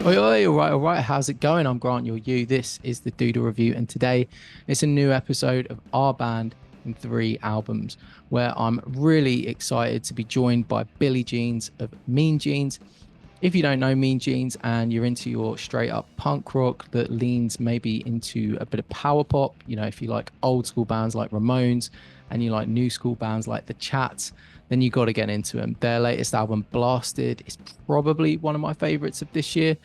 Oi, oi, all right. How's it going? I'm Grant, you're you. This is the Doodle Review, and today it's a new episode of Our Band in Three Albums, where I'm really excited to be joined by Billy Jeans of Mean Jeans. If you don't know Mean Jeans and you're into your straight up punk rock that leans maybe into a bit of power pop, if you like old school bands like Ramones and you like new school bands like The Chats, then you got to get into them. Their latest album, Blasted, is probably one of my favorites of this year.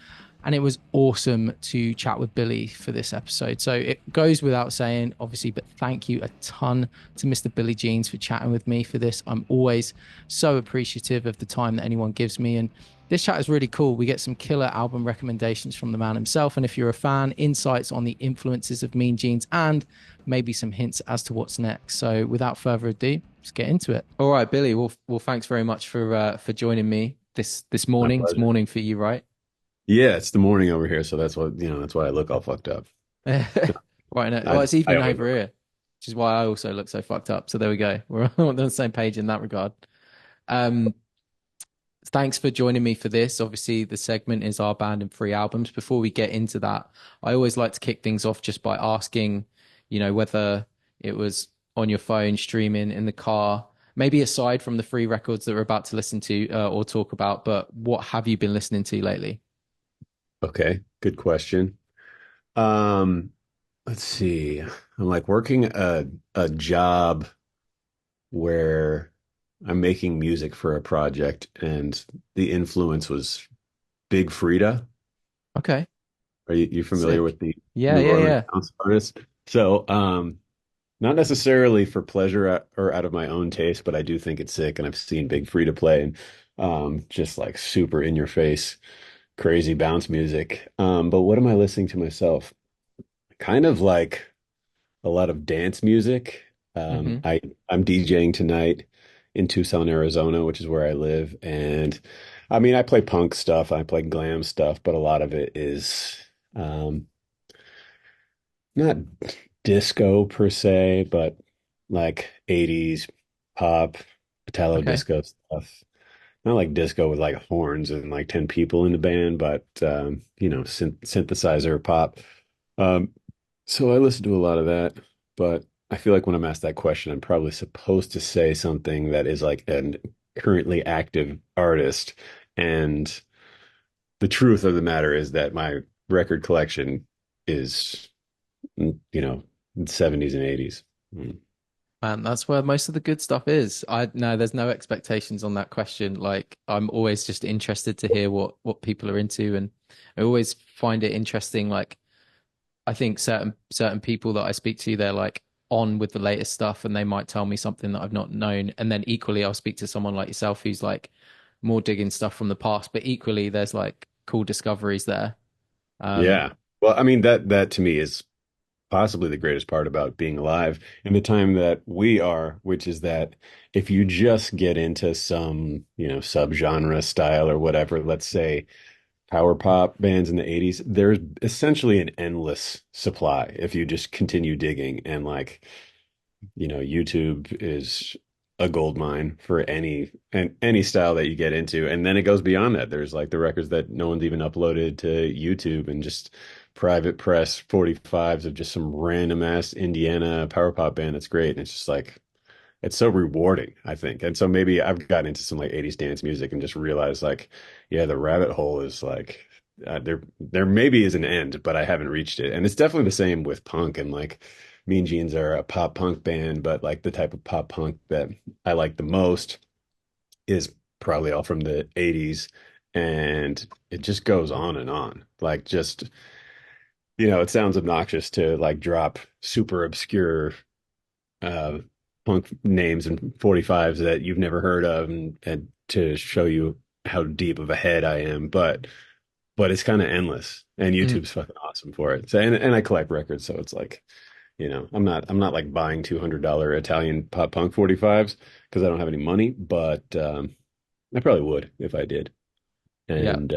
And it was awesome to chat with Billy for this episode. So it goes without saying, obviously, but thank you a ton to Mr. Billy Jeans for chatting with me for this. I'm always so appreciative of the time that anyone gives me. And this chat is really cool. We get some killer album recommendations from the man himself. And if you're a fan, insights on the influences of Mean Jeans and maybe some hints as to what's next. So without further ado, let's get into it. All right, Billy. Well, thanks very much for joining me this My morning. It's pleasure. morning for you, right? Yeah, it's the morning over here, so that's why I look all fucked up. Right now. Well, I it's I evening always over here, which is why I also look so fucked up. So there we go. We're on the same page in that regard. Um, Thanks for joining me for this. Obviously, the segment is our band and three albums. Before we get into that, I always like to kick things off just by asking, whether it was on your phone, streaming in the car, maybe aside from the free records that we're about to listen to or talk about, but what have you been listening to lately? okay. Good question. Um, let's see. I'm like working a job where I'm making music for a project, and the influence was Big Frida. Okay, Are you familiar sick. with the Yeah, New yeah, Orleans yeah. house artist? So, not necessarily for pleasure or out of my own taste, but I do think it's sick, and I've seen Big Frida play, and just like super in your face, crazy bounce music. But what am I listening to myself? Kind of like a lot of dance music. Hmm. I'm DJing tonight in Tucson, Arizona, which is where I live, and I mean I play punk stuff, I play glam stuff, but a lot of it is um, not disco per se, but like 80s pop, Italo Okay. disco stuff. Not like disco with like horns and like 10 people in the band, but synthesizer pop. Um, so I listen to a lot of that, but I feel like when I'm asked that question, I'm probably supposed to say something that is like an currently active artist. And the truth of the matter is that my record collection is, you know, 70s and 80s. Mm. Man, that's where most of the good stuff is. I no, there's no expectations on that question. Like, I'm always just interested to hear what people are into, and I always find it interesting. Like, I think certain people that I speak to, they're like on with the latest stuff, and they might tell me something that I've not known. And then equally, I'll speak to someone like yourself who's like more digging stuff from the past, but equally, there's like cool discoveries there. Um, Yeah. Well, I mean that to me is possibly the greatest part about being alive in the time that we are, which is that if you just get into some, subgenre style or whatever, let's say power pop bands in the 80s, there's essentially an endless supply if you just continue digging. And like, YouTube is a gold mine for any style that you get into. And then it goes beyond that. There's like the records that no one's even uploaded to YouTube and just private press 45s of just some random ass Indiana power pop band that's great. And it's just like it's so rewarding, I think. And so maybe I've gotten into some like 80s dance music and just realized like, yeah, the rabbit hole is like there maybe is an end, but I haven't reached it. And it's definitely the same with punk and like Mean Jeans are a pop punk band, but like the type of pop punk that I like the most is probably all from the 80s. And it just goes on and on. Like just, it sounds obnoxious to like drop super obscure uh, punk names and 45s that you've never heard of and to show you how deep of a head I am. But it's kind of endless and mm, YouTube's fucking awesome for it. So and I collect records, so it's like, I'm not like buying $200 Italian pop punk 45s because I don't have any money, but I probably would if I did. yeah. And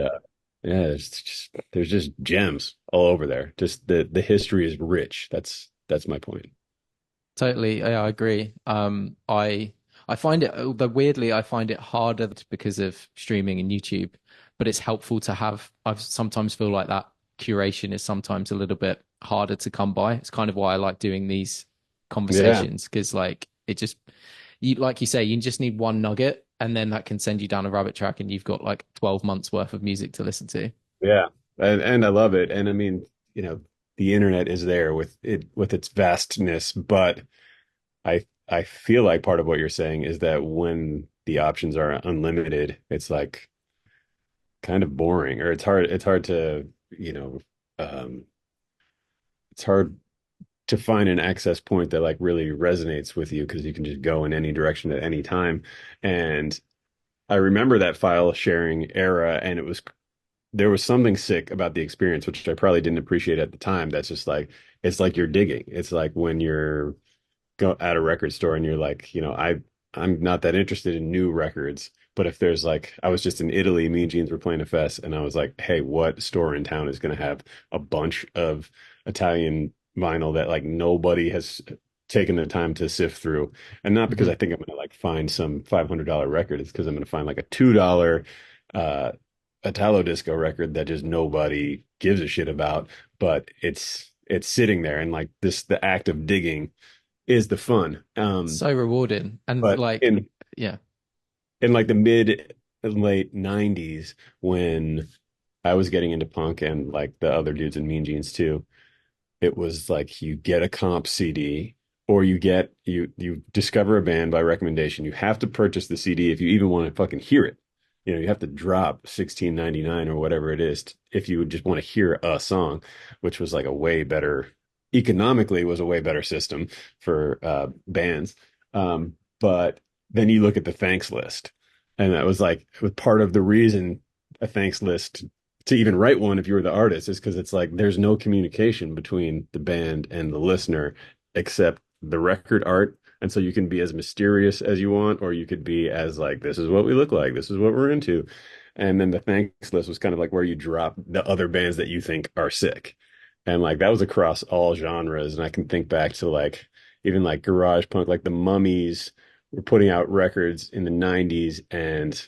yeah, there's just gems all over there. Just the history is rich. That's my point. Totally, yeah, I agree. I find it, though weirdly, I find it harder because of streaming and YouTube. but it's helpful to have. I've sometimes feel like that curation is sometimes a little bit harder to come by. It's kind of why I like doing these Yeah. conversations because like it just you like you say, you just need one nugget and then that can send you down a rabbit track and you've got like 12 months worth of music to listen to. Yeah. And I love it. And I mean, the internet is there with its vastness, but I feel like part of what you're saying is that when the options are unlimited, it's like kind of boring, or it's hard to, um it's hard to find an access point that like really resonates with you because you can just go in any direction at any time. And I remember that file sharing era, and there was something sick about the experience, which I probably didn't appreciate at the time. That's just like it's like you're digging. It's like when you're go at a record store and you're like, I'm not that interested in new records, but if there's like I was just in Italy, me and Jeans were playing a fest, and I was like, hey, what store in town is going to have a bunch of Italian vinyl that like nobody has taken the time to sift through? And not because Mhm. I think I'm going to like find some $500 record. It's because I'm going to find like a $2 uh Italo disco record that just nobody gives a shit about, but it's sitting there, and like the act of digging is the fun. So rewarding. And But like, in yeah. in like the mid and late 90s, when I was getting into punk and like the other dudes in Mean Jeans too, it was like you get a comp CD, or you discover a band by recommendation. You have to purchase the CD if you even want to fucking hear it. You have to drop 16.99 or whatever it is if you just want to hear a song, which was like a way better economically was a way better system for bands. But then you look at the thanks list, and that was like it was part of the reason a thanks list to even write one if you were the artist is because it's like there's no communication between the band and the listener except the record art. And so you can be as mysterious as you want, or you could be as like, this is what we look like, this is what we're into. And then the thanks list was kind of like where you drop the other bands that you think are sick. And like that was across all genres. And I can think back to like even like garage punk, like the Mummies were putting out records in the 90s, and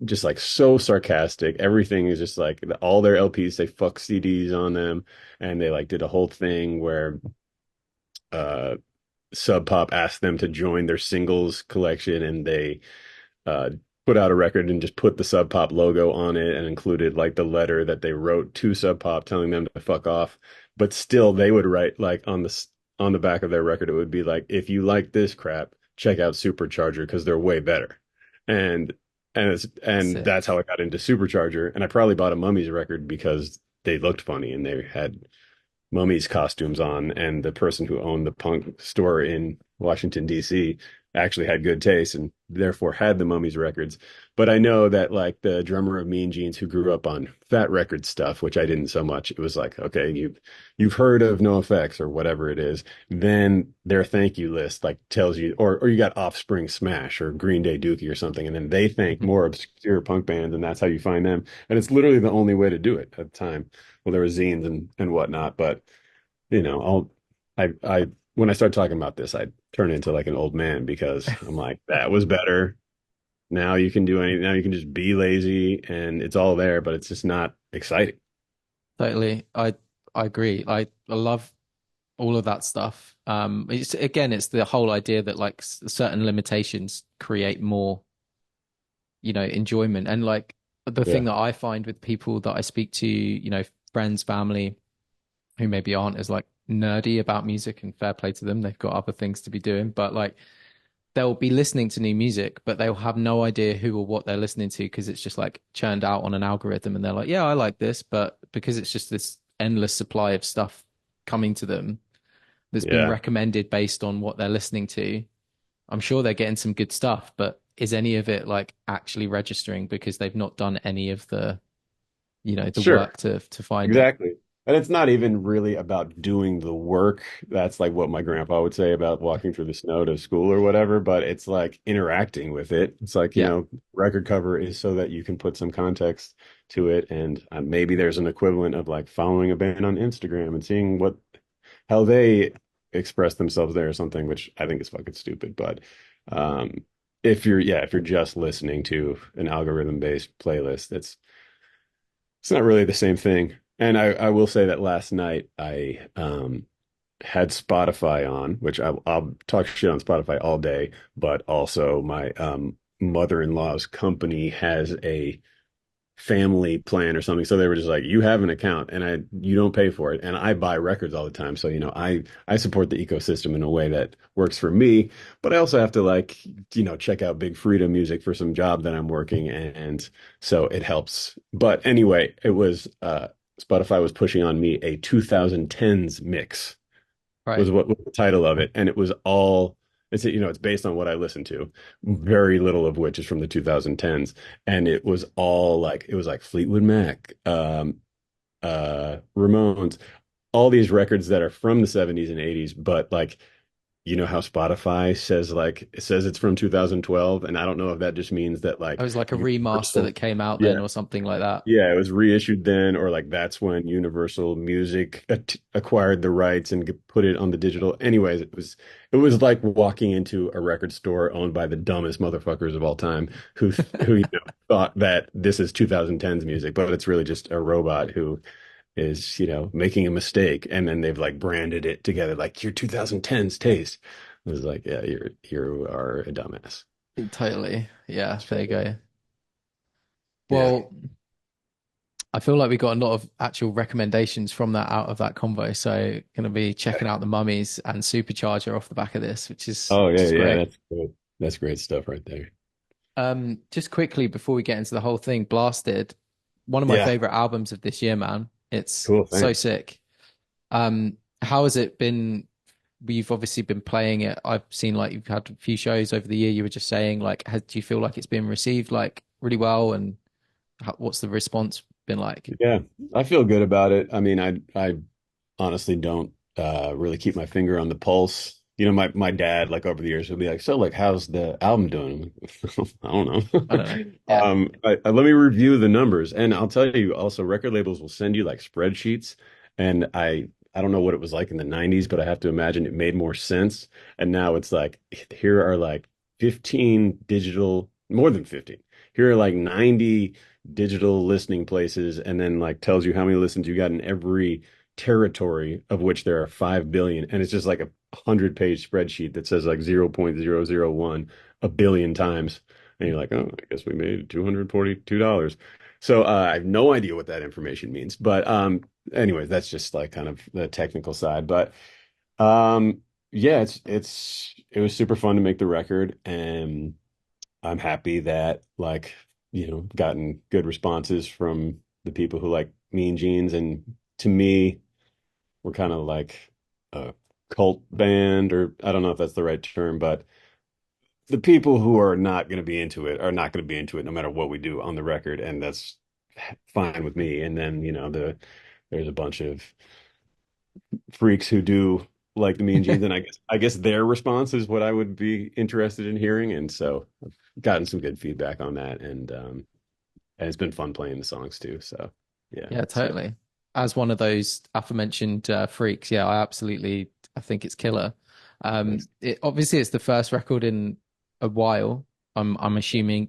just like so sarcastic. Everything is just like all their LPs say fuck CDs on them. And they like did a whole thing where uh Sub Pop asked them to join their singles collection, and they uh, put out a record and just put the Sub Pop logo on it and included like the letter that they wrote to Sub Pop telling them to fuck off. But still, they would write like on the back of their record, it would be like, if you like this crap, check out Supercharger because they're way better. And and Sick. that's how I got into Supercharger. And I probably bought a Mummies record because they looked funny and they had mummies costumes on, and the person who owned the punk store in Washington D.C. actually had good taste and therefore had the mummies records. But I know that like the drummer of Mean Jeans who grew up on Fat Record stuff, which I didn't so much, it was like, okay, you've heard of No Effects or whatever it is, then their thank you list like tells you, or you got Offspring Smash or Green Day Dookie or something, and then they thank Mhm. more obscure punk bands, and that's how you find them. And it's literally the only way to do it at the time. Well, there were zines and whatnot, but I when I start talking about this, I turn into like an old man because I'm like, that was better. Now you can do anything. Now you can just be lazy and it's all there, but it's just not exciting. Totally. I agree. I love all of that stuff. It's again, it's the whole idea that like certain limitations create more, enjoyment. And like the thing Yeah. that I find with people that I speak to, friends, family who maybe aren't as like nerdy about music, and fair play to them, they've got other things to be doing, but like they'll be listening to new music, but they'll have no idea who or what they're listening to because it's just like churned out on an algorithm and they're like, yeah, I like this, but because it's just this endless supply of stuff coming to them that's been Yeah. recommended based on what they're listening to. I'm sure they're getting some good stuff, but is any of it like actually registering because they've not done any of the Sure. work to find it? Exactly. And it's not even really about doing the work. That's like what my grandpa would say about walking through the snow to school or whatever, but it's like interacting with it. It's like, Yeah. record cover is so that you can put some context to it. And maybe there's an equivalent of like following a band on Instagram and seeing how they express themselves there or something, which I think is fucking stupid. But um, if you're just listening to an algorithm based playlist, that's it's not really the same thing. And I will say that last night I had Spotify on, which I'll talk shit on Spotify all day, but also my mother-in-law's company has a family plan or something. So they were just like, you have an account and you don't pay for it. And I buy records all the time. So, I support the ecosystem in a way that works for me, but I also have to like, check out Big Freedom music for some job that I'm working. And so it helps. But anyway, it was Spotify was pushing on me a 2010s mix Right. was the title of it. And it was all it's based on what I listened to, very little of which is from the 2010s. And it was like Fleetwood Mac, Ramones, all these records that are from the 70s and 80s, but like how Spotify says like it says it's from 2012, and I don't know if that just means that It like was like a remaster Universal, that came out then yeah, or something like that. yeah, it was reissued then, or like that's when Universal Music acquired the rights and put it on the digital. Anyways, it was like walking into a record store owned by the dumbest motherfuckers of all time who thought that this is 2010's music, but it's really just a robot who is, making a mistake, and then they've like branded it together like your 2010's taste. It was like, yeah, you are a dumbass. Totally. Yeah, there you So, go. yeah. Well, I feel like we got a lot of actual recommendations from that out of that convo. So gonna be checking out the Mummies and Supercharger off the back of this, which is Oh which yeah, is yeah, great. that's good. That's great stuff right there. Just quickly before we get into the whole thing, Blasted, one of my Yeah, favorite albums of this year, man. It's cool. so Thanks. sick. How has it been? You've obviously been playing it. I've seen like you've had a few shows over the year. You were just saying like, do you feel like it's been received like really well? And what's the response been like? Yeah, I feel good about it. I mean, I honestly don't really keep my finger on the pulse. My dad, like over the years, will be like, "So, like, how's the album doing?" I'm like, I don't I don't know. know. Yeah. Let me review the numbers, and I'll tell you also, record labels will send you like spreadsheets, and I don't know what it was like in the '90s, but I have to imagine it made more sense. And now it's like here are like 15 digital, more than 15. Here are like 90 digital listening places, and then like tells you how many listens you got in every territory, of which there are 5 billion. And it's just like a 100-page spreadsheet that says like 0.001 a billion times. And you're like, oh, I guess we made $242. So I have no idea what that information means. But anyways, that's just like kind of the technical side. But yeah, it was super fun to make the record, and I'm happy that like, gotten good responses from the people who like Mean Jeans. And to me, we're kind of like a cult band, or I don't know if that's the right term, but the people who are not going to be into it are not going to be into it no matter what we do on the record, and that's fine with me. And then, there's a bunch of freaks who do like the Mean Jeans, and I guess their response is what I would be interested in hearing. And so I've gotten some good feedback on that, and it's been fun playing the songs too. So yeah, Yeah, it's good. totally. As one of those aforementioned freaks, yeah, I think it's killer. Thanks. It obviously it's the first record in a while. I'm assuming,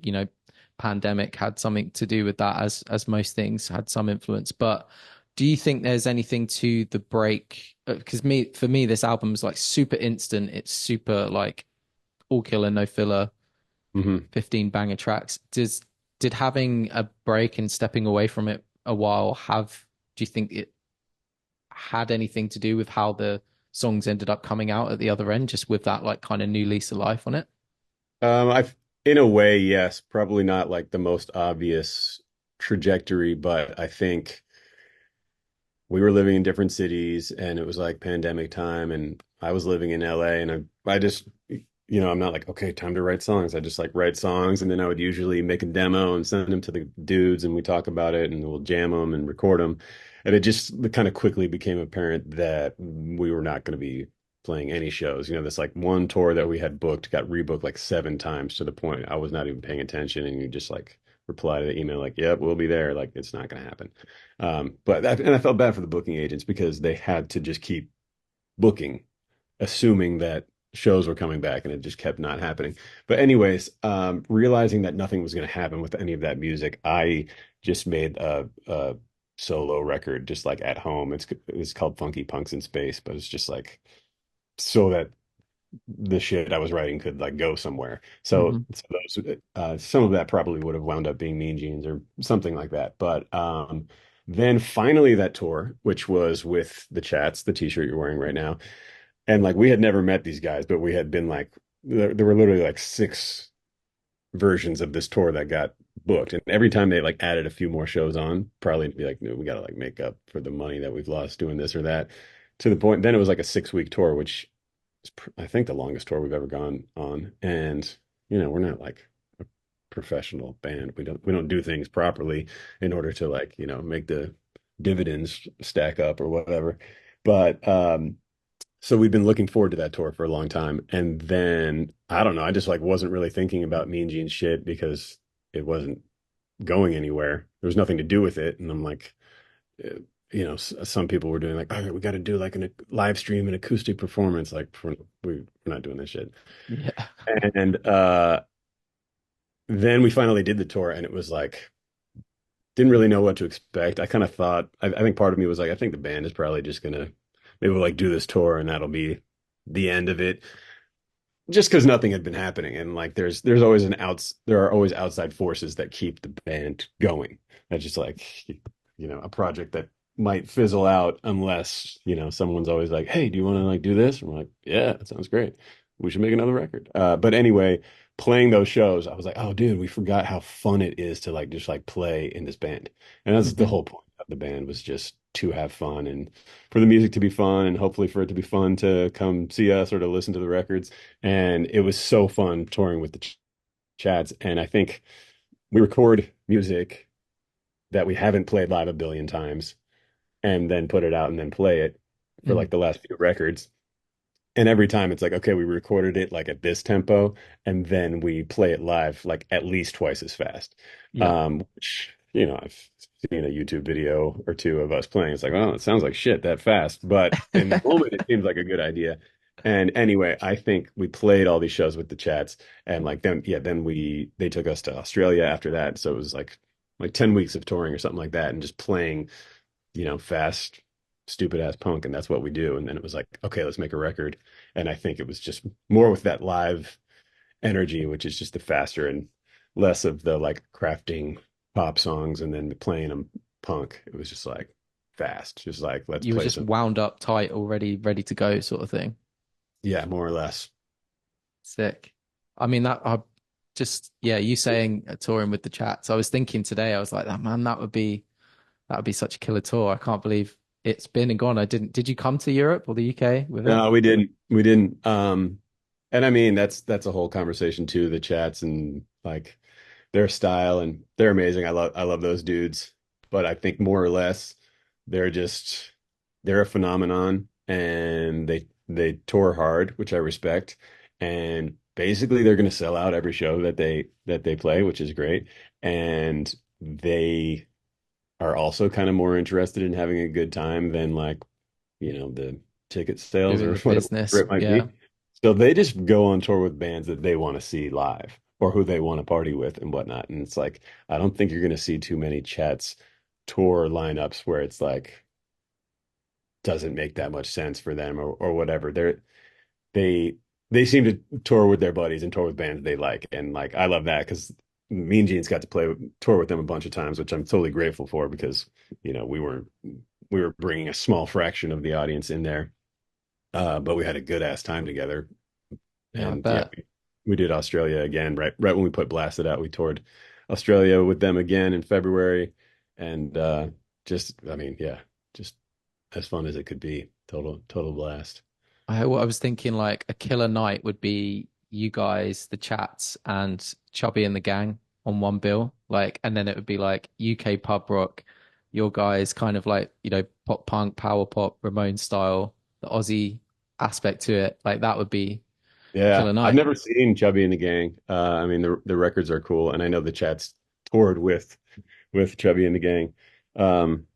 pandemic had something to do with that, as most things had some influence. But do you think there's anything to the break? Because for me, this album is like super instant. It's super like all killer, no filler, Hmm. 15 banger tracks. Did having a break and stepping away from it a while do you think it had anything to do with how the songs ended up coming out at the other end, just with that like kind of new lease of life on it? I've in a way, yes, probably not like the most obvious trajectory, but I think we were living in different cities, and it was like pandemic time, and I was living in LA, and I just I'm not like, okay, time to write songs. I just like write songs, and then I would usually make a demo and send them to the dudes, and we talk about it, and we'll jam them and record them. And it just kind of quickly became apparent that we were not going to be playing any shows. This like one tour that we had booked got rebooked like 7 times, to the point I was not even paying attention, and you just like reply to the email like, yep, we'll be there. Like it's not going to happen. And I felt bad for the booking agents because they had to just keep booking, assuming that shows were coming back, and it just kept not happening. But anyways, realizing that nothing was going to happen with any of that music, I just made a solo record just like at home. It's called Funky Punks in Space, but it's just like so that the shit I was writing could like go somewhere. Hmm. So those some of that probably would have wound up being Mean Jeans or something like that. But then finally that tour, which was with the Chats, the t-shirt you're wearing right now, and like we had never met these guys, but we had been like there were literally like six versions of this tour that got booked, and every time they like added a few more shows on, probably be like, no, we gotta like make up for the money that we've lost doing this or that. To the point, then it was like a 6 week tour, which is I think the longest tour we've ever gone on. And we're not like a professional band. We don't do things properly in order to like make the dividends stack up or whatever. But so we've been looking forward to that tour for a long time. And then I don't know, I just like wasn't really thinking about Mean Gene shit because it wasn't going anywhere. There was nothing to do with it. And I'm like, uh, some people were doing like, all right, we got to do like a live stream and acoustic performance. Like we're not doing this shit. Yeah. And then we finally did the tour and it was like, didn't really know what to expect. I kind of thought, I think part of me was like, I think the band is probably just gonna maybe we'll like do this tour and that'll be the end of it. Just because nothing had been happening, and like there's always there are always outside forces that keep the band going. That's just like a project that might fizzle out unless someone's always like, hey, do you want to like do this? I'm like, yeah, that sounds great, we should make another record. But anyway, playing those shows, I was like, oh dude, we forgot how fun it is to like just like play in this band. And that's the Hmm. whole point of the band, was just to have fun and for the music to be fun and hopefully for it to be fun to come see us or to listen to the records. And it was so fun touring with the Chats. And I think we record music that we haven't played live a billion times and then put it out and then play it for Mm. like the last few records. And every time it's like, okay, we recorded it like at this tempo, and then we play it live like at least twice as fast. Yeah. Which, I've seen a YouTube video or two of us playing. It's like, oh, it sounds like shit that fast. But in the moment, it seems like a good idea. And anyway, I think we played all these shows with the Chats, and like then, yeah, then they took us to Australia after that. So it was like 10 weeks of touring or something like that, and just playing fast, stupid ass punk, and that's what we do. And then it was like, okay, let's make a record. And I think it was just more with that live energy, which is just the faster and less of the like crafting pop songs and then playing them punk. It was just like fast, just like let's You were play just some, wound up tight already, ready to go, sort of thing. yeah, more or less. Sick. I mean, that I just, yeah, you saying touring with the Chats. I was thinking today, I was like, that man, that would be such a killer tour. I can't believe it's been and gone. Did you come to Europe or the UK with it? No, we didn't. We didn't. And I mean that's a whole conversation too, the Chats and like their style, and they're amazing. I love those dudes. But I think more or less they're just they're a phenomenon, and they tour hard, which I respect. And basically they're gonna sell out every show that they play, which is great. And they are also kind of more interested in having a good time than like the ticket sales Doing or the whatever business. it might Yeah. be. So they just go on tour with bands that they want to see live or who they want to party with and whatnot. And it's like, I don't think you're going to see too many Chats tour lineups where it's like, doesn't make that much sense for them or whatever. They, they seem to tour with their buddies and tour with bands they like. And like, I love that because Mean Gene's got to tour with them a bunch of times, which I'm totally grateful for because, we were bringing a small fraction of the audience in there. But we had a good ass time together. Yeah, I And yeah, bet. we did Australia again, right when we put Blasted out, we toured Australia with them again in February. And just I mean, yeah, just as fun as it could be. Total blast. I was thinking like a killer night would be you guys, the Chats, and Chubby and the Gang on one bill. Like, and then it would be like UK pub rock, your guys kind of like, pop punk, power pop, Ramon style, the Aussie aspect to it. Like that would be a Yeah, killer I've night. never seen Chubby and the Gang. I mean the records are cool, and I know the Chats toured with Chubby and the Gang. Um,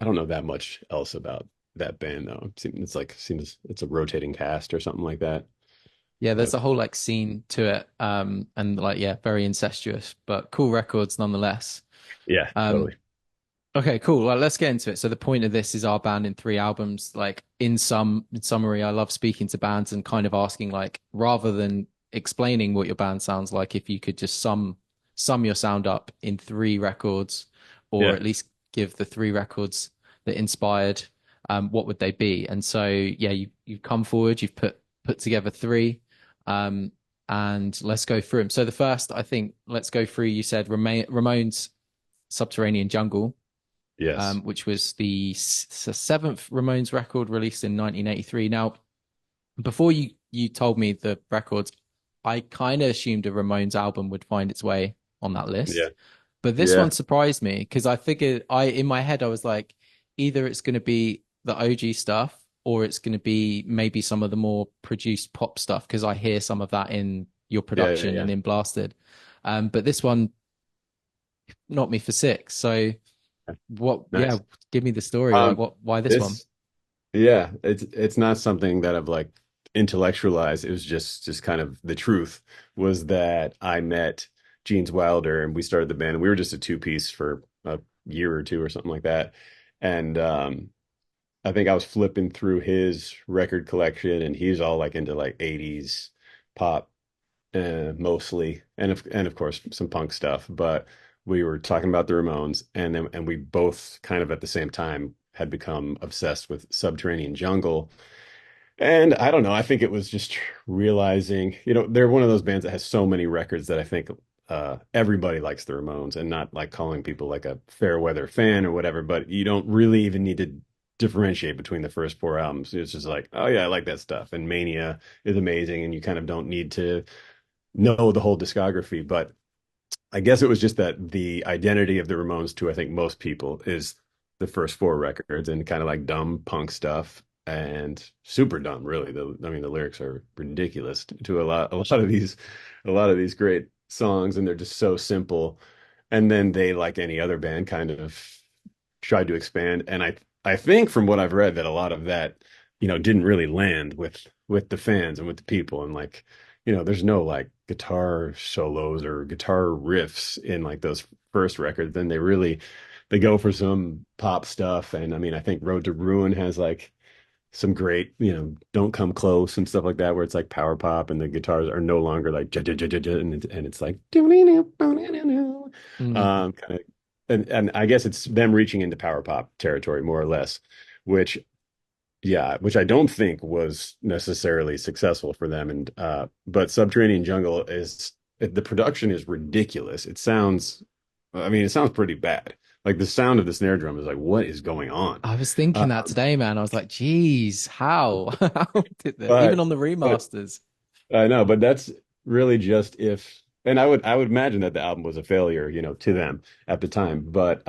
I don't know that much else about that band though. Seems it's a rotating cast or something like that. Yeah, there's But a whole like scene to it. And like, yeah, very incestuous, but cool records nonetheless. yeah, Um, totally. Okay, cool. Well, let's get into it. So the point of this is our band in three albums. Like in summary, I love speaking to bands and kind of asking like rather than explaining what your band sounds like, if you could just sum your sound up in three records, or Yeah. at least give the three records that inspired, what would they be? And so yeah, you've come forward, you've put together three, um, and let's go through them. So the first, I think, let's go through. You said Ramones' Subterranean Jungle, Yes. which was the seventh Ramones record released in 1983. Now, before you told me the records, I kind of assumed a Ramones album would find its way on that Yeah. list, but this one Yeah. surprised me because I figured I in my head I was like, either it's going to be the OG stuff or it's going to be maybe some of the more produced pop stuff because I hear some of that in your Yeah. Yeah. production Yeah. and in Blasted. But this one knocked me for six. So what? Yeah, Nice. give me the story. Like, Um, what? Why this one? this, yeah, it's not something that I've like intellectualized. It was just kind of the truth was that I met Jeans Wilder and we started the band and we were just a two piece for a year or two or something like that. And I think I was flipping through his record collection and he's all like into like 80s pop mostly, and of course some punk stuff. But we were talking about the Ramones, and we both kind of at the same time had become obsessed with Subterranean Jungle. And I don't know, I think it was just realizing, they're one of those bands that has so many records that I think everybody likes the Ramones, and not like calling people like a fair weather fan or whatever, but you don't really even need to differentiate between the first four albums. It's just like, oh yeah, I like that stuff. And Mania is amazing, and you kind of don't need to know the whole discography, but I guess it was just that the identity of the Ramones to I think most people is the first four records and kind of like dumb punk stuff and super dumb, really. I mean, the lyrics are ridiculous to a lot of these great songs, and they're just so simple. And then they, like any other band, kind of tried to expand. And I think from what I've read that a lot of that, didn't really land with the fans and with the people. And like, there's no like guitar solos or guitar riffs in like those first records. Then they go for some pop stuff. And I mean, I think Road to Ruin has like some great, Don't Come Close and stuff like that, where it's like power pop and the guitars are no longer like and it's like Mm. kind of, and I guess it's them reaching into power pop territory more or less, which yeah, which I don't think was necessarily successful for them. And but Subterranean Jungle the production is ridiculous. I mean, it sounds pretty bad. Like the sound of the snare drum is like, what is going on? I was thinking that Um, today, man. I was like, geez, how? How did that? Even but on the but remasters. I know, but that's really just if, and I would imagine that the album was a failure, to them at the time. But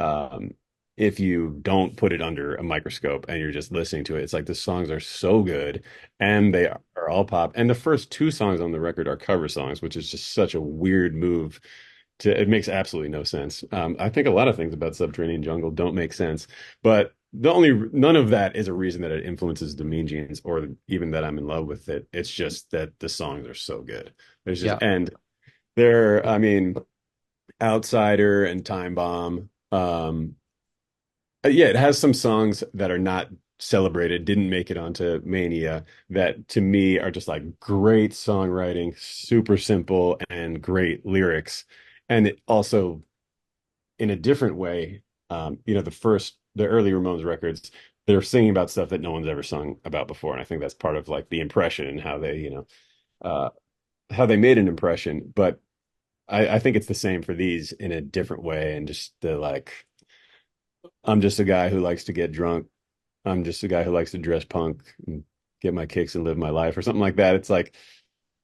if you don't put it under a microscope and you're just listening to it, it's like the songs are so good and they are all pop. And the first two songs on the record are cover songs, which is just such a weird move it makes absolutely no sense. I think a lot of things about Subterranean Jungle don't make sense, but none of that is a reason that it influences the Mean Jeans or even that I'm in love with it. It's just that the songs are so good. There's just Yeah. and I mean, Outsider and Time Bomb. Yeah, it has some songs that are not celebrated, didn't make it onto Mania, that to me are just like great songwriting, super simple and great lyrics. And it also, in a different way, the early Ramones records, they're singing about stuff that no one's ever sung about before. And I think that's part of like the impression and uh, how they made an impression. But I think it's the same for these in a different way. And just the like, I'm just a guy who likes to get drunk. I'm just a guy who likes to dress punk and get my kicks and live my life or something like that. It's like,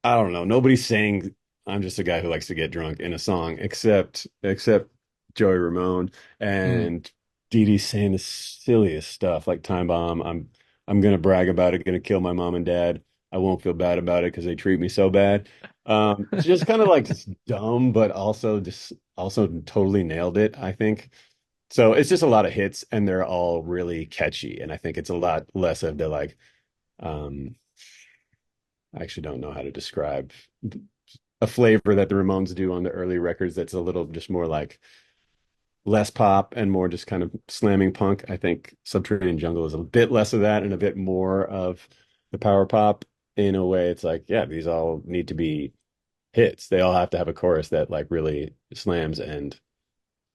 I don't know. Nobody's saying I'm just a guy who likes to get drunk in a song except Joey Ramone Mm. and Dee Dee saying the silliest stuff like Time Bomb. I'm gonna brag about it, gonna kill my mom and dad. I won't feel bad about it because they treat me so bad. Just kind of like just dumb, but also totally nailed it, I think. So it's just a lot of hits and they're all really catchy. And I think it's a lot less of the like um I actually don't know how to describe a flavor that the Ramones do on the early records that's a little just more like less pop and more just kind of slamming punk. I think Subterranean Jungle is a bit less of that and a bit more of the power pop. In a way, it's like, yeah, these all need to be hits. They all have to have a chorus that like really slams, and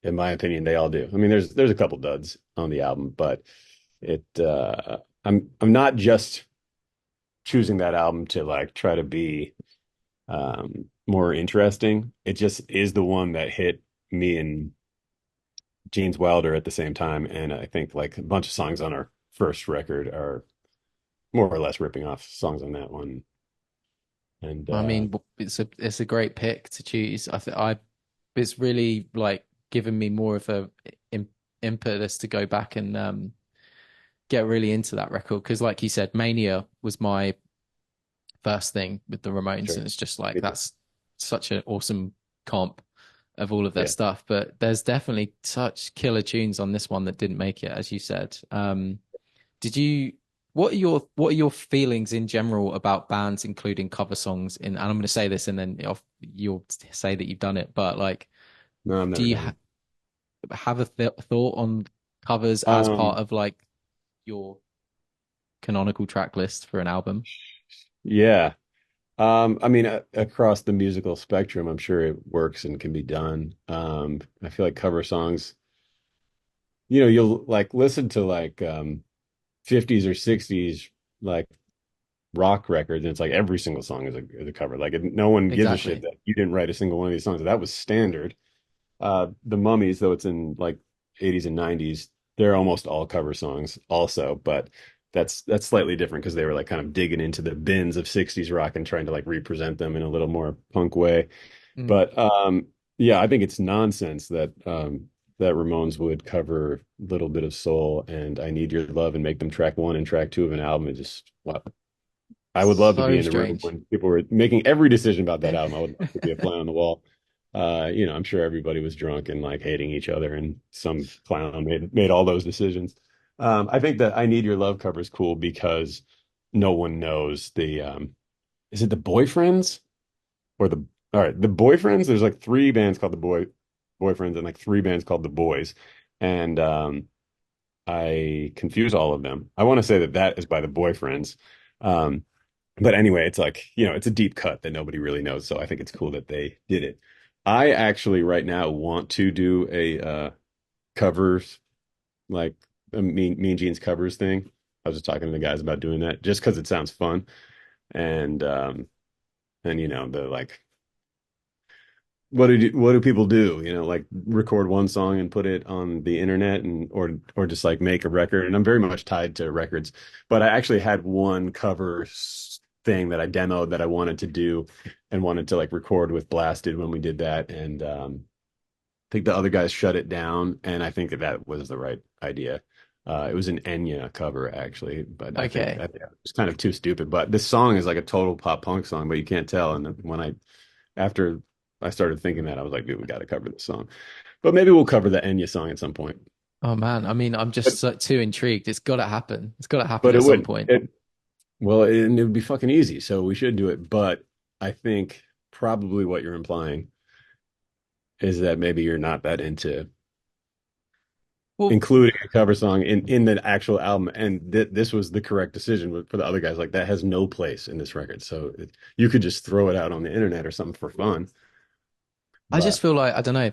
in my opinion, they all do. I mean, there's a couple duds on the album, but it I'm not just choosing that album to like try to be more interesting. It just is the one that hit me and James Wilder at the same time, and I think like a bunch of songs on our first record are more or less ripping off songs on that one. And I mean, it's a great pick to choose. I it's really like given me more of a im impetus to go back and get really into that record because, like you said, Mania was my first thing with the Ramones, sure, and it's just like me too. that's such an awesome comp of all of their Yeah. stuff. But there's definitely such killer tunes on this one that didn't make it, as you said. Did you? What are your feelings in general about bands including cover songs in? And I'm going to say this, and then you'll say that you've done it. But like, No, I've do never you done it. have a thought on covers as part Um, of like your canonical track list for an album? yeah. I mean, across the musical spectrum, I'm sure it works and can be done. I feel like cover songs, you'll like listen to like 50s or 60s like rock records, and it's like every single song is a cover. Like no one gives a shit Exactly. that you didn't write a single one of these songs. That was standard. The Mummies, though it's in like 80s and 90s, they're almost all cover songs also, but that's slightly different because they were like kind of digging into the bins of 60s rock and trying to like represent them in a little more punk way. Mm. But yeah, I think it's nonsense that that Ramones would cover a little bit of soul and I Need Your Love and make them track one and track two of an album. It just wow. I would love to be So in the room strange. when people were making every decision about that album. I would love to be a fly on the wall. I'm sure everybody was drunk and like hating each other, and some clown made all those decisions. I think that I Need Your Love cover is cool because no one knows the is it the Boyfriends or the all right, the Boyfriends? There's like three bands called the Boyfriends and like three bands called the Boys. And I confuse all of them. I want to say that that is by the Boyfriends. Um, but anyway, it's like, it's a deep cut that nobody really knows. So I think it's cool that they did it. I actually right now want to do a covers like a Mean Jeans covers thing. I was just talking to the guys about doing that just because it sounds fun. And the like what do people do? Like record one song and put it on the internet and or just like make a record. And I'm very much tied to records, but I actually had one thing that I demoed that I wanted to do and wanted to like record with Blasted when we did that. And I think the other guys shut it down, and I think that that was the right idea. It was an Enya cover actually, but I Okay. think it was kind of too stupid. But this song is like a total pop punk song, but you can't tell. And then after I started thinking that, I was like, dude, we got to cover this song. But maybe we'll cover the Enya song at some point. Oh man, I mean, I'm just But so, too intrigued. It's got to happen. It's got to happen but at it some would point. it well, and it would be fucking easy, so we should do it. But I think probably what you're implying is that maybe you're not that into Well, including a cover song in the actual album, and this was the correct decision for the other guys. Like that has no place in this record, so you could just throw it out on the internet or something for fun. I just But feel like I don't know.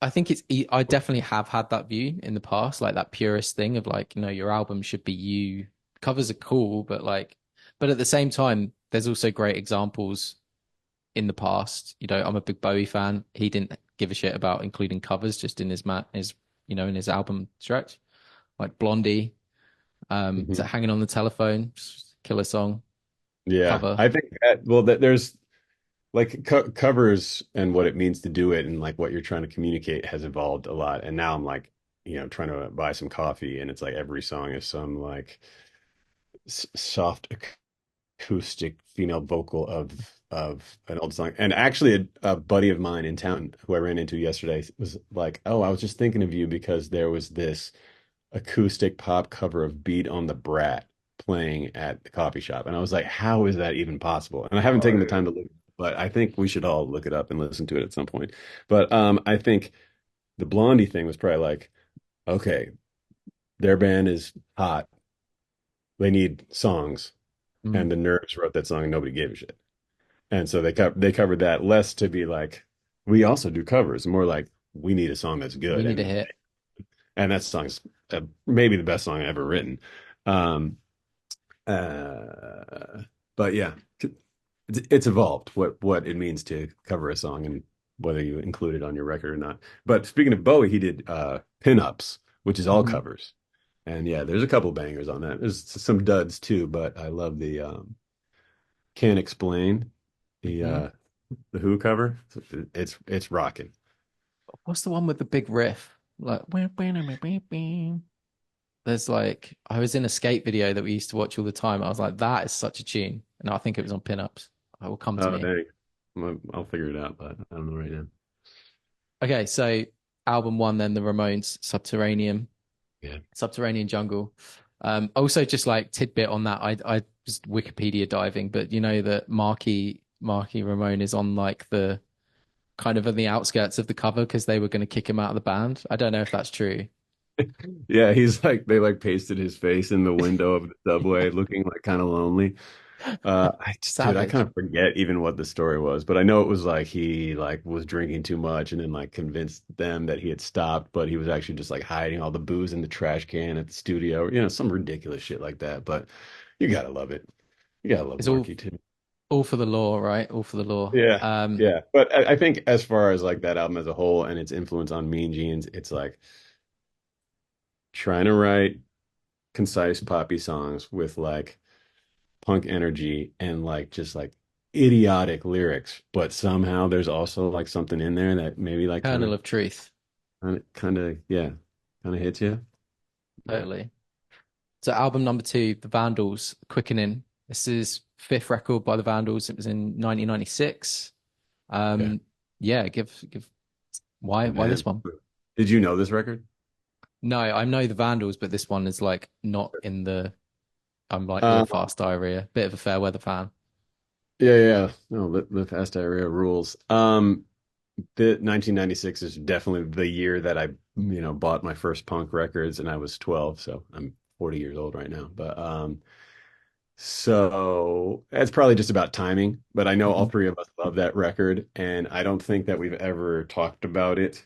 I think I definitely have had that view in the past, like that purist thing of like, your album should be you. Covers are cool, but but at the same time, there's also great examples in the past. I'm a big Bowie fan. He didn't give a shit about including covers just in in his album stretch. Like Blondie, is it mhm. Hanging on the Telephone? Killer song Yeah, cover. I think that well that there's like covers and what it means to do it and like what you're trying to communicate has evolved a lot. And now I'm like, trying to buy some coffee, and it's like every song is some like soft acoustic female vocal of an old song. And actually, a buddy of mine in town who I ran into yesterday was like, "Oh, I was just thinking of you because there was this acoustic pop cover of Beat on the Brat playing at the coffee shop." And I was like, "How is that even possible?" And I haven't taken the time to look, but I think we should all look it up and listen to it at some point. But I think The Blondie thing was probably like, okay, their band is hot. They need songs, Mm. and the Nerds wrote that song, and nobody gave a shit. And so they covered that less to be like, we also do covers, more like we need a song that's We good, need a hit. and that song's maybe the best song ever written. Um, uh, but yeah, it's evolved what it means to cover a song and whether you include it on your record or not. But speaking of Bowie, he did Pinups, which is all Hmm. covers. And yeah, there's a couple bangers on that. There's some duds too, but I love the Can't Explain, the Hmm. the Who cover. It's rocking. What's the one with the big riff? Like, there's like, I was in a skate video that we used to watch all the time. I was like, that is such a tune. And I think it was on Pinups. It will come to Oh me. dang. I'll figure it out, but I don't know right now. Okay, so album one, then the Ramones, Yeah. Subterranean Jungle. Also just like tidbit on that, I was Wikipedia diving, but you know that Marky Ramone is on like the kind of on the outskirts of the cover because they were going to kick him out of the band. I don't know if that's true. Yeah, he's like they like pasted his face in the window of the subway looking like kind of lonely. Dude, I kind Savage. of forget even what the story was, but I know it was like he like was drinking too much and then like convinced them that he had stopped, but he was actually just like hiding all the booze in the trash can at the studio, some ridiculous shit like that. But you gotta love it. You gotta love It's all Marky too. all for the law, right? All for the law. Yeah, yeah. But I think as far as like that album as a whole and its influence on Mean Jeans, it's like trying to write concise poppy songs with like punk energy and like just like idiotic lyrics, but somehow there's also like something in there that maybe like Kernel of truth. yeah, kind of hits you. Yeah, Totally. So album number two, The Vandals, Quickening. This is fifth record by The Vandals. It was in 1996. yeah. Um, yeah, give why Man, this one? did you know this record? No, I know The Vandals, but this one is like not in the. I'm like real Uh, fast diarrhea. Bit of a fair weather fan. yeah. No, the Fast Area rules. The 1996 is definitely the year that I bought my first punk records, and I was 12, so I'm 40 years old right now. But so it's probably just about timing, but I know all Hmm. three of us love that record, and I don't think that we've ever talked about it.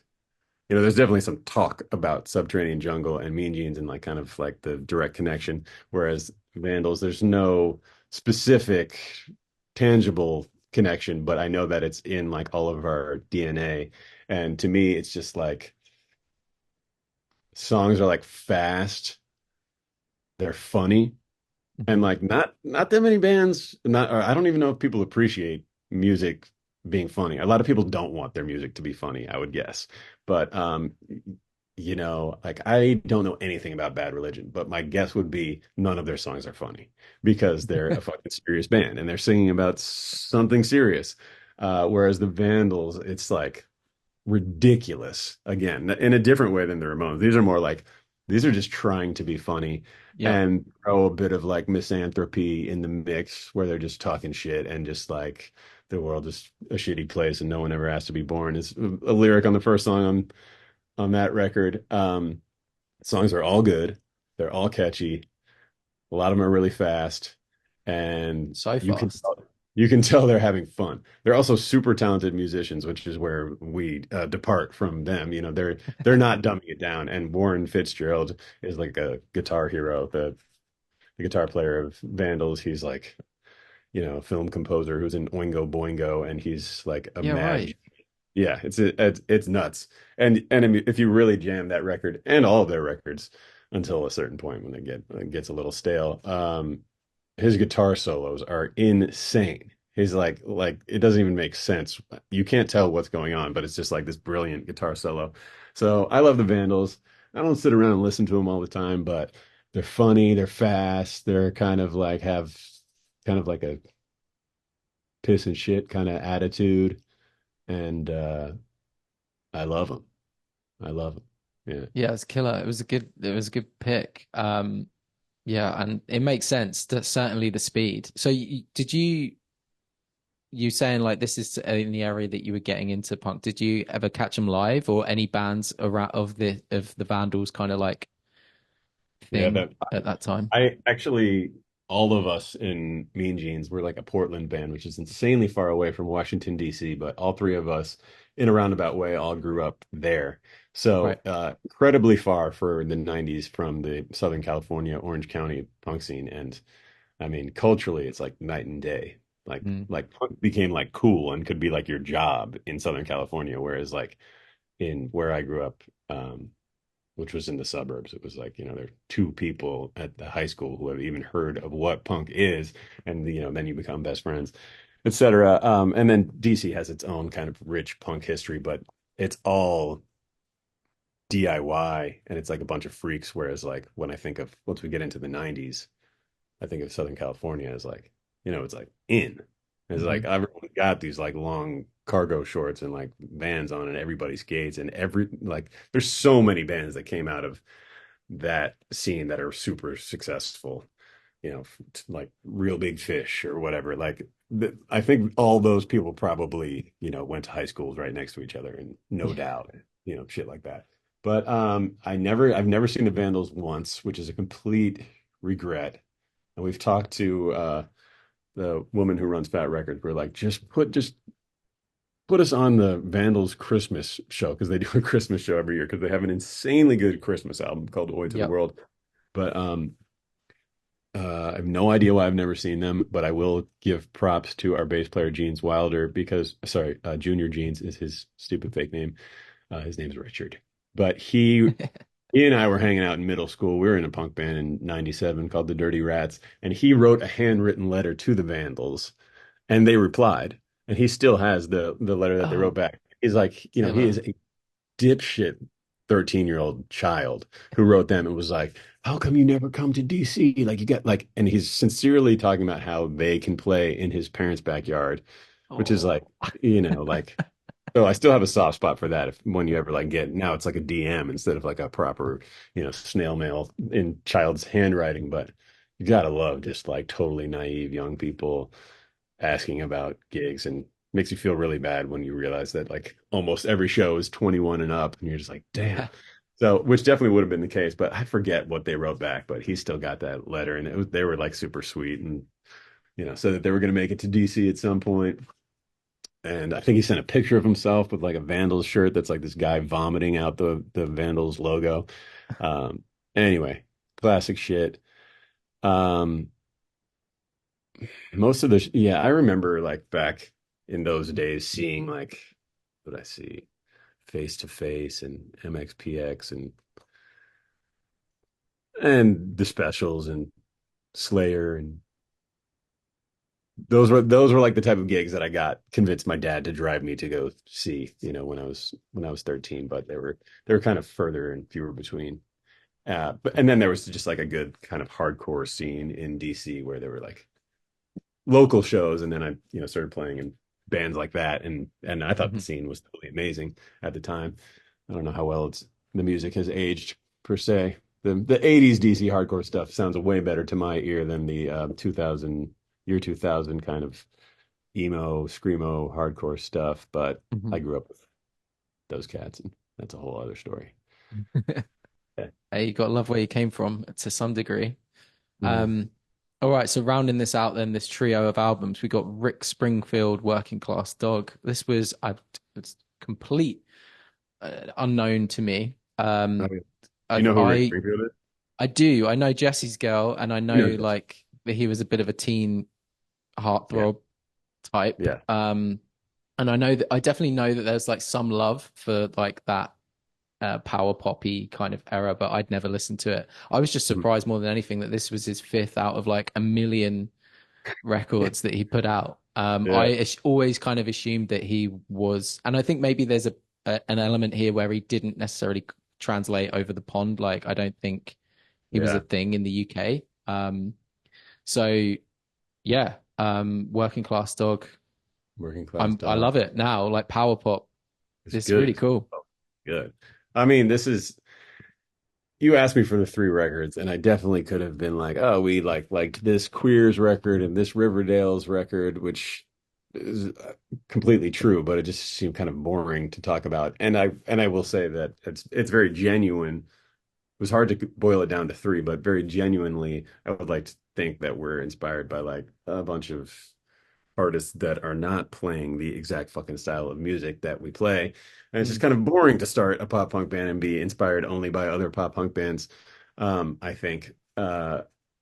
There's definitely some talk about Subterranean Jungle and Mean Jeans and like kind of like the direct connection, whereas Vandals, there's no specific tangible connection, but I know that it's in like all of our DNA. And to me, it's just like songs are like fast, they're funny, and Hmm. like not that many bands not or I don't even know if people appreciate music being funny. A lot of people don't want their music to be funny, I would guess. But like I don't know anything about Bad Religion, but my guess would be none of their songs are funny because they're a fucking serious band and they're singing about something serious. Whereas the Vandals, it's like ridiculous again in a different way than the Ramones. These are just trying to be funny Yep. and throw a bit of like misanthropy in the mix where they're just talking shit and just like the world is a shitty place and no one ever has to be born is a lyric on the first song on that record. Songs are all good. They're all catchy. A lot of them are really fast, and So fast. you can tell they're having fun. They're also super talented musicians, which is where we depart from them. They're not dumbing it down. And Warren Fitzgerald is like a guitar hero, the guitar player of Vandals. He's like a film composer who's in Oingo Boingo, and he's like a Yeah, mad. right. Yeah, it's nuts. And I mean, if you really jam that record and all of their records until a certain point when it gets a little stale, his guitar solos are insane. He's like it doesn't even make sense. You can't tell what's going on, but it's just like this brilliant guitar solo. So I love the Vandals. I don't sit around and listen to them all the time, but they're funny, they're fast, they're kind of like have kind of like a piss and shit kind of attitude, and I love them. I love them. Yeah. Yeah, it's killer. It was a good pick. Yeah, and it makes sense that certainly the speed. So did you you saying like this is in the area that you were getting into punk. Did you ever catch them live or any bands around of the Vandals kind of like Yeah, thing that at that time? I actually, all of us in Mean Jeans were like a Portland band, which is insanely far away from Washington, D.C., but all three of us, in a roundabout way, all grew up there. Right. So, incredibly far for the 90s from the Southern California, Orange County punk scene. And I mean, culturally, it's like night and day. Mm. Like punk became like cool and could be like your job in Southern California, whereas like in where I grew up, which was in the suburbs. It was like, there are two people at the high school who have even heard of what punk is, and then you become best friends, etc. And then DC has its own kind of rich punk history, but it's all DIY and it's like a bunch of freaks. Whereas like when I think of once we get into the 90s, I think of Southern California as like, it's like in. It's Hmm. like everyone got these like long cargo shorts and like Vans on and everybody skates and there's so many bands that came out of that scene that are super successful, like Real Big Fish or whatever. I think all those people probably, went to high schools right next to each other and no Yeah. doubt, shit like that. But I've never seen the Vandals once, which is a complete regret. And we've talked to the woman who runs Fat Records. We're like, just put us on the Vandals Christmas show because they do a Christmas show every year because they have an insanely good Christmas album called Oi to the Yep. World. But I have no idea why I've never seen them, but I will give props to our bass player Jeans Wilder because, sorry, Junior Jeans is his stupid fake name. His name's Richard, but he and I were hanging out in middle school. We were in a punk band in '97 called the Dirty Rats, and he wrote a handwritten letter to the Vandals, and they replied, and he still has the letter that they wrote Oh, back. He's like, he killer. is dipshit 13-year-old child who wrote them and was like, how come you never come to DC? Like you got like, and he's sincerely talking about how they can play in his parents' backyard, which is like, Oh. like, so I still have a soft spot for that. If when you ever like get now, it's like a DM instead of like a proper, snail mail in child's handwriting. But you gotta love just like totally naive young people asking about gigs and makes you feel really bad when you realize that like almost every show is 21 and up and you're just like, damn. Yeah. So, which definitely would have been the case, but I forget what they wrote back, but he still got that letter and they were like super sweet and, said that they were going to make it to DC at some point. And I think he sent a picture of himself with like a Vandals shirt that's like this guy vomiting out the Vandals logo. Um, anyway, classic shit. Um, Most of the, yeah, I remember like back in those days seeing like, what I see, Face to Face and MXPX and the specials and Slayer and those were like the type of gigs that I got convinced my dad to drive me to go see, when I was 13, but they were kind of further and fewer between. But and then there was just like a good kind of hardcore scene in DC where there were like local shows, and then I started playing in bands like that, and I thought the Mhm. scene was totally amazing at the time. I don't know how well the music has aged per se. The 80s DC hardcore stuff sounds way better to my ear than the 2000 kind of emo screamo hardcore stuff, but I Mhm. grew up with those cats and that's a whole other story. Yeah. Hey, you got to love where you came from to some degree. Mhm. Um, all right, so rounding this out, then this trio of albums, we got Rick Springfield, Working Class Dog. This was it's complete unknown to me. Oh, yeah. You I've, know who Rick I Springfield is? I do. I know Jesse's girl, and I You know know Jesse. like that he was a bit of a teen Yeah. heartthrob type. Yeah. And I definitely know that there's like some love for like that power poppy kind of era, but I'd never listened to it. I was just Mhm. surprised more than anything that this was his fifth out of like a million records that he put out. Yeah. Always kind of assumed that he was, and I think maybe there's an element here where he didn't necessarily translate over the pond. Like I don't think he was a Yeah. thing in the UK. So yeah, Working Class Dog. Working Class I Dog. love it now. Like power pop. It's This is really good. cool. Oh, good. I mean, you asked me for the three records, and I definitely could have been like, oh, we liked this Queers record and this Riverdale's record, which is completely true, but it just seemed kind of boring to talk about. And I will say that it's very genuine. It was hard to boil it down to three, but very genuinely, I would like to think that we're inspired by like a bunch of artists that are not playing the exact fucking style of music that we play. And it's just Mm, kind of boring to start a pop punk band and be inspired only by other pop punk bands, I think.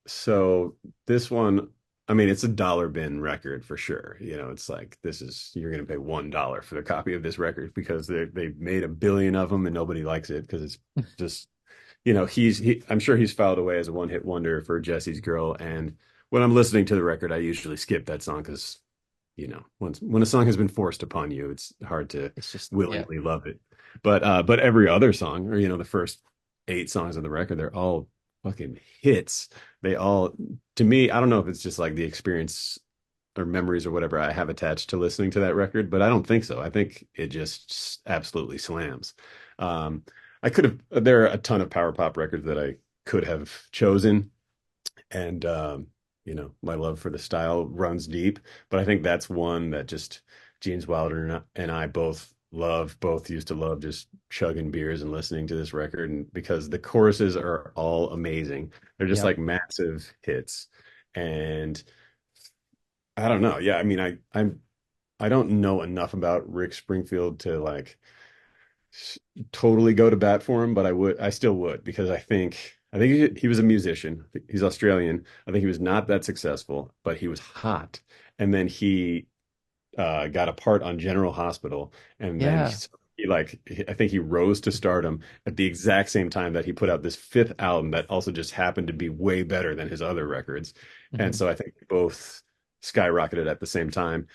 So this one, I mean, it's a dollar bin record for sure. You know, it's like this is you're going to pay $1 for the copy of this record because they made a billion of them and nobody likes it because it's just I'm sure he's filed away as a one hit wonder for Jesse's Girl. And when I'm listening to the record, I usually skip that song because when a song has been forced upon you, it's hard to it's just, yeah. willingly love it. But every other song, or the first eight songs of the record, they're all fucking hits. They all, to me, I don't know if it's just like the experience or memories or whatever I have attached to listening to that record, but I don't think so. I think it just absolutely slams. Um, I could have, there are a ton of power pop records that I could have chosen, and my love for the style runs deep, but I think that's one that just James Wilder and I both used to love just chugging beers and listening to this record, and because the choruses are all amazing. They're just Yep. like massive hits. And I don't know. Yeah, I mean, I don't know enough about Rick Springfield to like totally go to bat for him, but I still would because I think he was a musician. He's Australian. I think he was not that successful, but he was hot. And then he got a part on General Hospital, and then Yeah. I think he rose to stardom at the exact same time that he put out this fifth album that also just happened to be way better than his other records. And Hmm. so I think both skyrocketed at the same time.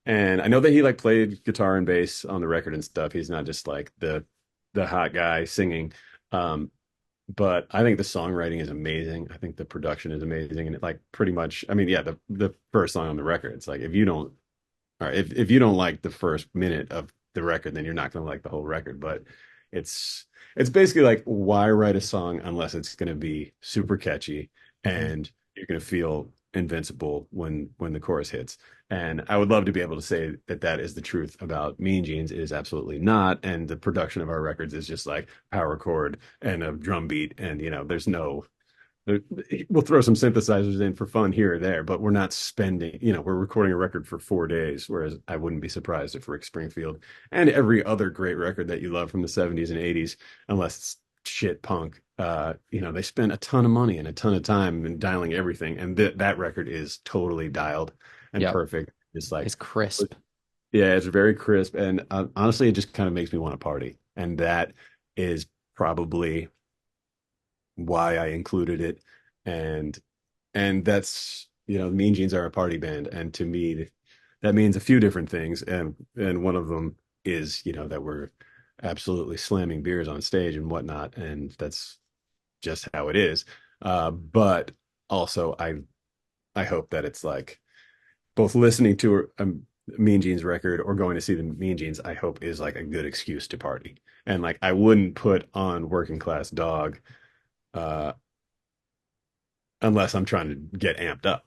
And I know that he like played guitar and bass on the record and stuff. He's not just like the hot guy singing. Um, but I think the songwriting is amazing. I think the production is amazing, and it like pretty much. I mean, yeah, the first song on the record. It's like if you don't all right, if you don't like the first minute of the record, then you're not going to like the whole record. But it's it's basically like why write a song unless it's going to be super catchy Hmm. and you're going to feel invincible when the chorus hits. And I would love to be able to say that that is the truth about Mean Jeans. It is absolutely not. And the production of our records is just like power chord and a drum beat, and there's no there- we'll throw some synthesizers in for fun here or there, but we're not we're recording a record for 4 days, whereas I wouldn't be surprised if Rick Springfield and every other great record that you love from the 70s and 80s, unless it's shit punk, they spent a ton of money and a ton of time in dialing everything. And that record is totally dialed and Yep. perfect. It's like, It's crisp. yeah, it's very crisp. And honestly, it just kind of makes me want to party. And that is probably why I included it. And that's Mean Jeans are a party band, and to me that means a few different things, and one of them is that we're absolutely slamming beers on stage and whatnot, and that's just how it is. But also I hope that it's like both listening to a Mean Jeans record or going to see the Mean Jeans, I hope is like a good excuse to party. And like I wouldn't put on Working Class Dog uh unless I'm trying to get amped up.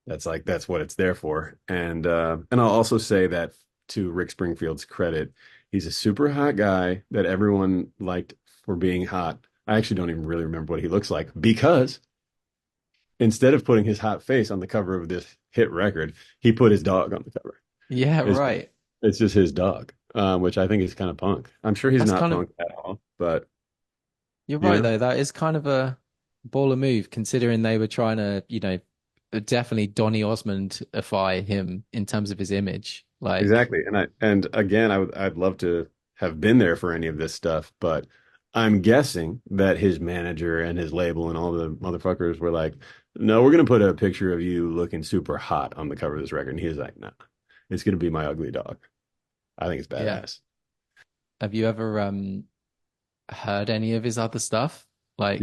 That's what it's there for. And I'll also say that to Rick Springfield's credit, he's a super hot guy that everyone liked for being hot. I actually don't even really remember what he looks like because instead of putting his hot face on the cover of this hit record, he put his dog on the cover. Yeah, It's right. it's just his dog, which I think is kind of punk. I'm sure he's That's not kind of, punk at all, but you're you right know, though. That is kind of a baller move considering they were trying to, definitely Donny Osmondify him in terms of his image. Like, exactly. And again, I'd love to have been there for any of this stuff, but I'm guessing that his manager and his label and all the motherfuckers were like, "No, we're gonna put a picture of you looking super hot on the cover of this record." And he's like, "No, it's gonna be my ugly dog." I think it's yeah. badass. Have you ever heard any of his other stuff? Yeah, Like,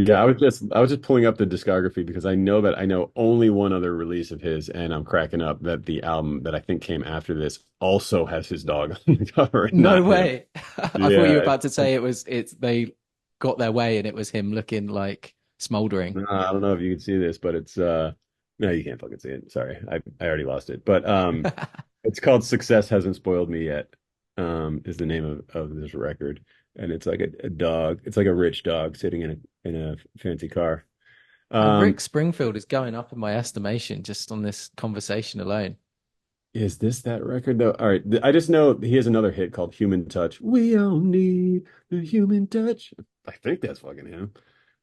I was just pulling up the discography because I know only one other release of his, and I'm cracking up that the album that I think came after this also has his dog on the cover and no not him. way. I thought you were Yeah, about to say it's they got their way and it was him looking like smoldering. I don't know if you can see this, but it's no, you can't fucking see it. Sorry. I already lost it. But It's called Success Hasn't Spoiled Me Yet, is the name of this record. And it's like a dog. It's like a rich dog sitting in a fancy car. And Rick Um, Springfield is going up in my estimation just on this conversation alone. is this that record though? All right. I just know he has another hit called Human Touch. We all need the human touch. I think that's fucking him.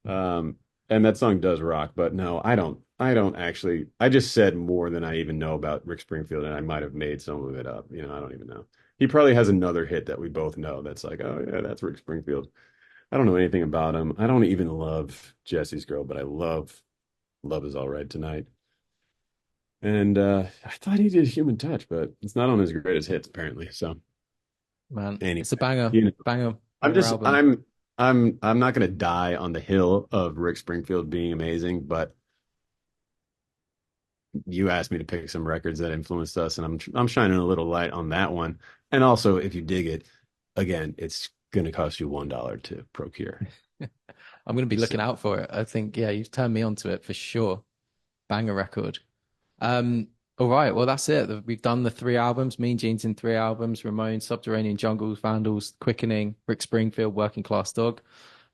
Um, and that song does rock, but no, I don't actually. I just said more than I even know about Rick Springfield, and I might have made some of it up. I don't even know. He probably has another hit that we both know that's like, oh yeah, that's Rick Springfield. I don't know anything about him. I don't even love Jesse's Girl, but I love Is All Right Tonight. And I thought he did Human Touch, but it's not on his greatest hits apparently. So Man, anyway, it's a banger, you know, banger, I'm banger just album. I'm not gonna die on the hill of Rick Springfield being amazing, but you asked me to pick some records that influenced us, and I'm shining a little light on that one. And also, if you dig it, again, it's gonna cost you $1 to procure. I'm going to be So, looking out for it. I think, yeah, you've turned me onto it for sure. Banger record. All right, well, that's it. We've done the three albums, Mean Jeans in three albums, Ramones, Subterranean Jungles, Vandals, Quickening, Rick Springfield, Working Class Dog.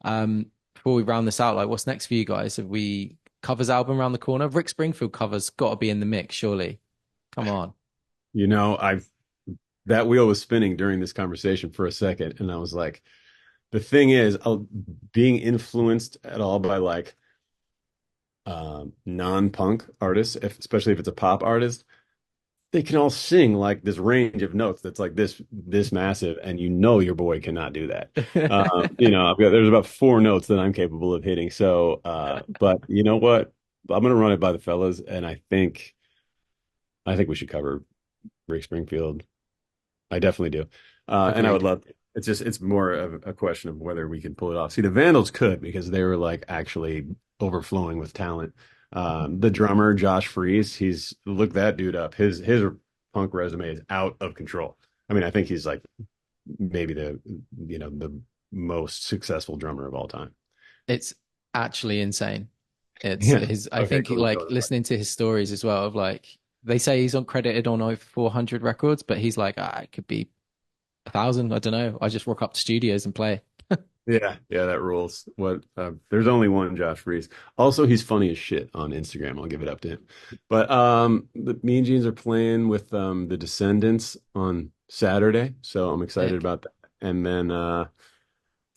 Before we round this out, like, what's next for you guys? Have we covers album around the corner? Rick Springfield covers got to be in the mix, surely. Come on. I've that wheel was spinning during this conversation for a second, and I was like, the thing is, being influenced at all by like non-punk artists, especially if it's a pop artist, they can all sing like this range of notes that's like this massive, and your boy cannot do that. There's about four notes that I'm capable of hitting. So, but you know what? I'm gonna run it by the fellas, and I think we should cover Rick Springfield. I definitely do. And I would Agreed. love it's more of a question of whether we can pull it off. See, the Vandals could because they were like actually overflowing with talent. The drummer, Josh Freese, he's look that dude up. His punk resume is out of control. I mean, I think he's like maybe the most successful drummer of all time. It's actually insane. It's Yeah. his, I Okay, think, cool. like, listening to his stories as well of like, they say he's uncredited on over 400 records, but he's like, it could be 1,000. I don't know. I just rock up to studios and play. Yeah, yeah, that rules. There's only one Josh Freese. Also, he's funny as shit on Instagram. I'll give it up to him. But the Mean Jeans are playing with the Descendants on Saturday, so I'm excited Sick. about that. And then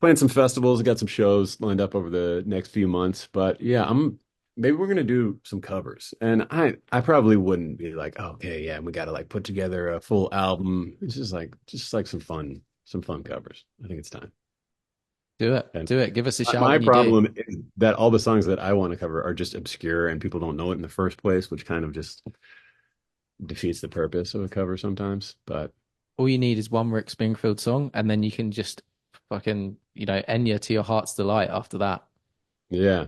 playing some festivals. I got some shows lined up over the next few months. But yeah, I'm maybe we're gonna do some covers. And I probably wouldn't be like, "Oh, okay, yeah, we gotta like put together a full album. It's just like some fun covers. I think it's time. Do it. And Do it. Give us a shout my when you do. problem is that all the songs that I want to cover are just obscure and people don't know it in the first place, which kind of just defeats the purpose of a cover sometimes. But All you need is one Rick Springfield song, and then you can just fucking, Enya to your heart's delight after that. yeah,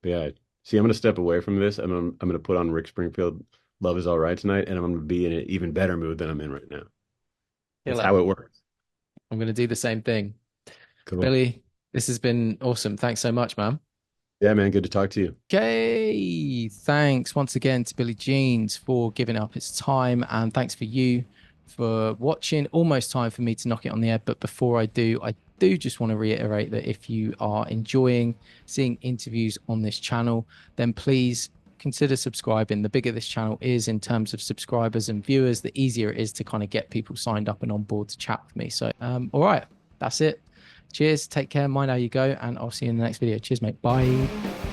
yeah. See, I'm gonna step away from this. I'm gonna put on Rick Springfield, "Love Is All Right Tonight," and I'm gonna be in an even better mood than I'm in right now. That's Killer. how it works. I'm going to do the same thing. Cool. Billy, this has been awesome. Thanks so much, man. Yeah, man. Good to talk to you. Okay, thanks once again to Billy Jeans for giving up his time, and thanks for you for watching. Almost time for me to knock it on the head, but before I do just want to reiterate that if you are enjoying seeing interviews on this channel, then please consider subscribing. The bigger this channel is in terms of subscribers and viewers, the easier it is to kind of get people signed up and on board to chat with me. So, all right, that's it. Cheers, take care, mind how you go, and I'll see you in the next video. Cheers, mate. Bye.